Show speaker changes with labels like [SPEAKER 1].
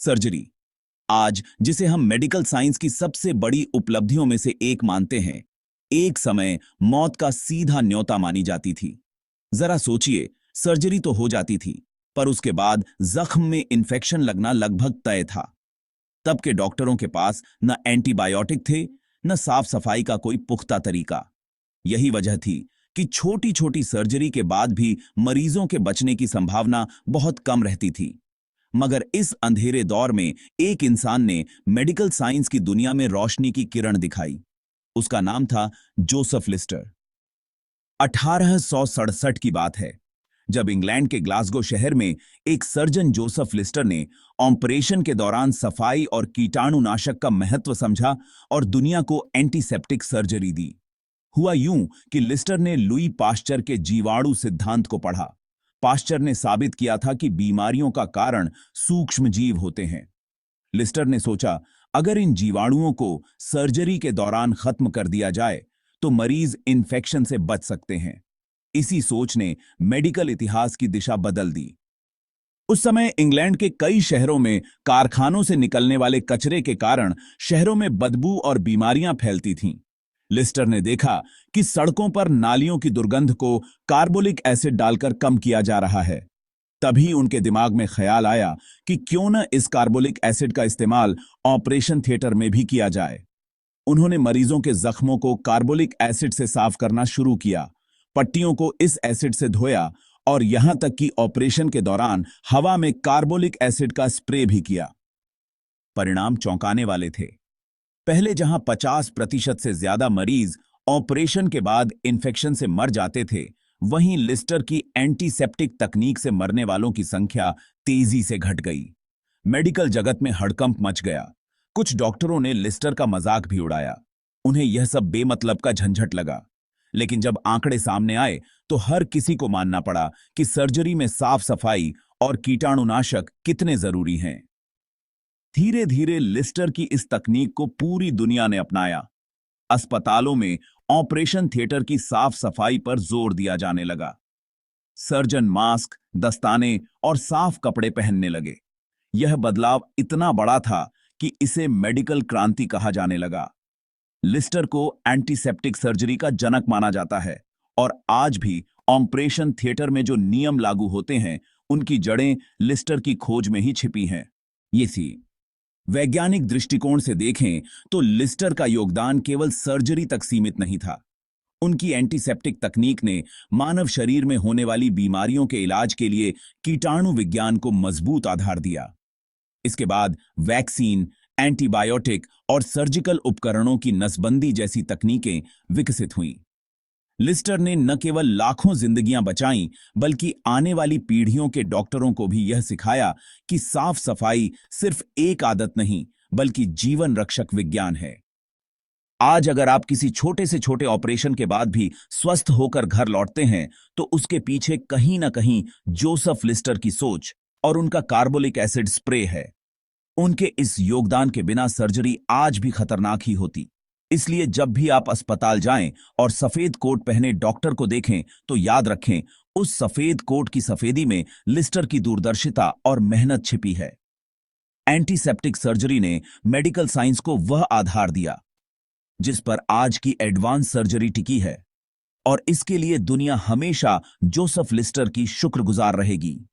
[SPEAKER 1] Surgery, आज जिसे हम मेडिकल साइंस की सबसे बड़ी उपलब्धियों में से एक मानते हैं, एक समय मौत का सीधा न्योता मानी जाती थी। जरा सोचिए, सर्जरी तो हो जाती थी, पर उसके बाद जख्म में इन्फेक्शन लगना लगभग तय था। तब के डॉक्टरों के पास न एंटीबायोटिक थे, न साफ सफाई का कोई पुख्ता तरीका। यही वजह थी कि छोटी छोटी सर्जरी के बाद भी मरीजों के बचने की संभावना बहुत कम रहती थी। मगर इस अंधेरे दौर में एक इंसान ने मेडिकल साइंस की दुनिया में रोशनी की किरण दिखाई। उसका नाम था जोसेफ लिस्टर। 1867 की बात है, जब इंग्लैंड के ग्लासगो शहर में एक सर्जन जोसेफ लिस्टर ने ऑपरेशन के दौरान सफाई और कीटाणुनाशक का महत्व समझा और दुनिया को एंटीसेप्टिक सर्जरी दी। हुआ यूं कि लिस्टर ने लुई पाश्चर के जीवाणु सिद्धांत को पढ़ा। पाश्चर ने साबित किया था कि बीमारियों का कारण सूक्ष्म जीव होते हैं। लिस्टर ने सोचा, अगर इन जीवाणुओं को सर्जरी के दौरान खत्म कर दिया जाए तो मरीज इन्फेक्शन से बच सकते हैं। इसी सोच ने मेडिकल इतिहास की दिशा बदल दी। उस समय इंग्लैंड के कई शहरों में कारखानों से निकलने वाले कचरे के कारण शहरों में बदबू और बीमारियां फैलती थीं। लिस्टर ने देखा कि सड़कों पर नालियों की दुर्गंध को कार्बोलिक एसिड डालकर कम किया जा रहा है। तभी उनके दिमाग में ख्याल आया कि क्यों न इस कार्बोलिक एसिड का इस्तेमाल ऑपरेशन थिएटर में भी किया जाए। उन्होंने मरीजों के जख्मों को कार्बोलिक एसिड से साफ करना शुरू किया, पट्टियों को इस एसिड से धोया और यहां तक कि ऑपरेशन के दौरान हवा में कार्बोलिक एसिड का स्प्रे भी किया। परिणाम चौंकाने वाले थे। पहले जहां 50% से ज्यादा मरीज ऑपरेशन के बाद इन्फेक्शन से मर जाते थे, वहीं लिस्टर की एंटीसेप्टिक तकनीक से मरने वालों की संख्या तेजी से घट गई। मेडिकल जगत में हड़कंप मच गया। कुछ डॉक्टरों ने लिस्टर का मजाक भी उड़ाया। उन्हें यह सब बेमतलब का झंझट लगा। लेकिन जब आंकड़े सामने आए तो हर किसी को मानना पड़ा कि सर्जरी में साफ सफाई और कीटाणुनाशक कितने जरूरी हैं। धीरे धीरे लिस्टर की इस तकनीक को पूरी दुनिया ने अपनाया। अस्पतालों में ऑपरेशन थिएटर की साफ सफाई पर जोर दिया जाने लगा। सर्जन मास्क, दस्ताने और साफ कपड़े पहनने लगे। यह बदलाव इतना बड़ा था कि इसे मेडिकल क्रांति कहा जाने लगा। लिस्टर को एंटीसेप्टिक सर्जरी का जनक माना जाता है और आज भी ऑपरेशन थिएटर में जो नियम लागू होते हैं, उनकी जड़ें लिस्टर की खोज में ही छिपी हैं। ये सी वैज्ञानिक दृष्टिकोण से देखें तो लिस्टर का योगदान केवल सर्जरी तक सीमित नहीं था। उनकी एंटीसेप्टिक तकनीक ने मानव शरीर में होने वाली बीमारियों के इलाज के लिए कीटाणु विज्ञान को मजबूत आधार दिया। इसके बाद वैक्सीन, एंटीबायोटिक और सर्जिकल उपकरणों की नसबंदी जैसी तकनीकें विकसित हुईं। लिस्टर ने न केवल लाखों जिंदगियां बचाईं, बल्कि आने वाली पीढ़ियों के डॉक्टरों को भी यह सिखाया कि साफ सफाई सिर्फ एक आदत नहीं, बल्कि जीवन रक्षक विज्ञान है। आज अगर आप किसी छोटे से छोटे ऑपरेशन के बाद भी स्वस्थ होकर घर लौटते हैं, तो उसके पीछे कहीं ना कहीं जोसेफ लिस्टर की सोच और उनका कार्बोलिक एसिड स्प्रे है। उनके इस योगदान के बिना सर्जरी आज भी खतरनाक ही होती। इसलिए जब भी आप अस्पताल जाएं और सफेद कोट पहने डॉक्टर को देखें, तो याद रखें, उस सफेद कोट की सफेदी में लिस्टर की दूरदर्शिता और मेहनत छिपी है। एंटीसेप्टिक सर्जरी ने मेडिकल साइंस को वह आधार दिया जिस पर आज की एडवांस सर्जरी टिकी है, और इसके लिए दुनिया हमेशा जोसेफ लिस्टर की शुक्रगुजार रहेगी।